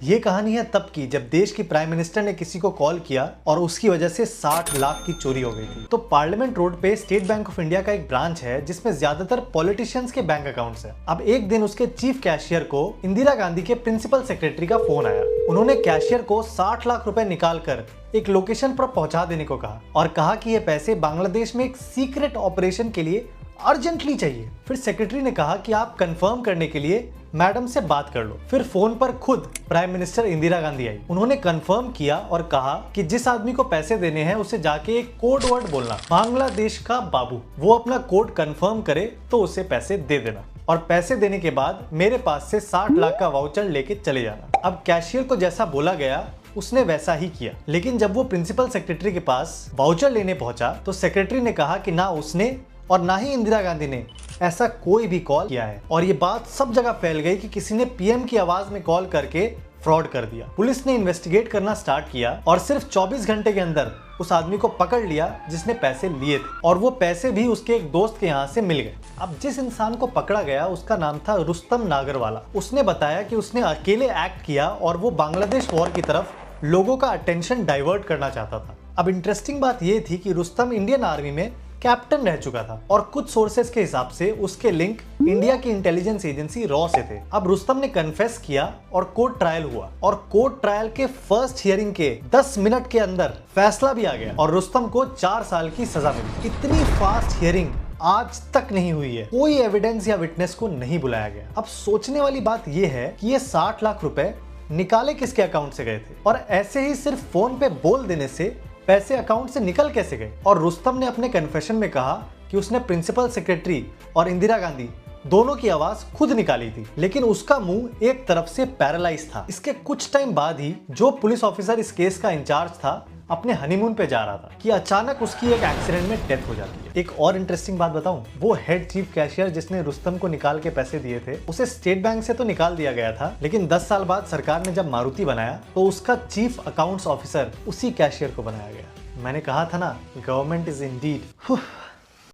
ये कहानी है तब की जब देश की प्राइम मिनिस्टर ने किसी को कॉल किया और उसकी वजह से 60 लाख की चोरी हो गई थी। तो पार्लियामेंट रोड पे स्टेट बैंक ऑफ इंडिया का एक ब्रांच है जिसमें ज्यादातर पॉलिटिशियंस के बैंक अकाउंट्स हैं। अब एक दिन उसके चीफ कैशियर को इंदिरा गांधी के प्रिंसिपल सेक्रेटरी का फोन आया। उन्होंने कैशियर को 60 लाख रुपए निकाल कर एक लोकेशन पर पहुंचा देने को कहा और कहा कि ये पैसे बांग्लादेश में एक सीक्रेट ऑपरेशन के लिए अर्जेंटली चाहिए। फिर सेक्रेटरी ने कहा कि आप कंफर्म करने के लिए मैडम से बात कर लो। फिर फोन पर खुद प्राइम मिनिस्टर इंदिरा गांधी आई। उन्होंने कंफर्म किया और कहा कि जिस आदमी को पैसे देने हैं उसे जाके एक कोड वर्ड बोलना, बांग्लादेश का बाबू। वो अपना कोड कंफर्म करे तो उसे पैसे दे देना और पैसे देने के बाद मेरे पास से 60 लाख का वाउचर लेके चले जाना। अब कैशियर को जैसा बोला गया उसने वैसा ही किया, लेकिन जब वो प्रिंसिपल सेक्रेटरी के पास वाउचर लेने पहुंचा तो सेक्रेटरी ने कहा कि ना उसने और ना ही इंदिरा गांधी ने ऐसा कोई भी कॉल किया है। और ये बात सब जगह फैल गई कि किसी ने पीएम की आवाज में कॉल करके फ्रॉड कर दिया। पुलिस ने इन्वेस्टिगेट करना स्टार्ट किया और सिर्फ 24 घंटे के अंदर उस आदमी को पकड़ लिया जिसने पैसे लिए थे, और वो पैसे भी उसके एक दोस्त के यहाँ से मिल गए। अब जिस इंसान को पकड़ा गया उसका नाम था रुस्तम नागरवाला। उसने बताया कि उसने अकेले एक्ट किया और वो बांग्लादेश वॉर की तरफ लोगों का अटेंशन डाइवर्ट करना चाहता था। अब इंटरेस्टिंग बात यह थी कि रुस्तम इंडियन आर्मी में कैप्टन रह चुका था और कुछ सोर्सेस के हिसाब से उसके लिंक इंडिया की इंटेलिजेंस एजेंसी रॉ से थे। अब रुस्तम ने कन्फेस किया और कोर्ट ट्रायल हुआ और कोर्ट ट्रायल के फर्स्ट हियरिंग के 10 मिनट के अंदर फैसला भी आ गया और रुस्तम को 4 साल की सजा मिली। इतनी फास्ट हियरिंग आज तक नहीं हुई है। कोई एविडेंस या विटनेस को नहीं बुलाया गया। अब सोचने वाली बात यह है कि ये 60 लाख रुपए निकाले किसके अकाउंट से गए थे, और ऐसे ही सिर्फ फोन पे बोल देने से पैसे अकाउंट से निकल कैसे गए। और रुस्तम ने अपने कन्फेशन में कहा कि उसने प्रिंसिपल सेक्रेटरी और इंदिरा गांधी दोनों की आवाज खुद निकाली थी, लेकिन उसका मुंह एक तरफ से पैरालाइज था। इसके कुछ टाइम बाद ही जो पुलिस ऑफिसर इस केस का इंचार्ज था अपने हनीमून पे जा रहा था कि अचानक उसकी एक एक्सीडेंट में डेथ हो जाती है। एक और इंटरेस्टिंग बात बताऊं, वो हेड चीफ कैशियर जिसने रुस्तम को निकाल के पैसे दिए थे उसे स्टेट बैंक से तो निकाल दिया गया था, लेकिन 10 साल बाद सरकार ने जब मारुति बनाया तो उसका चीफ अकाउंट्स ऑफिसर उसी कैशियर को बनाया गया। मैंने कहा था ना, गवर्नमेंट इज इंडीड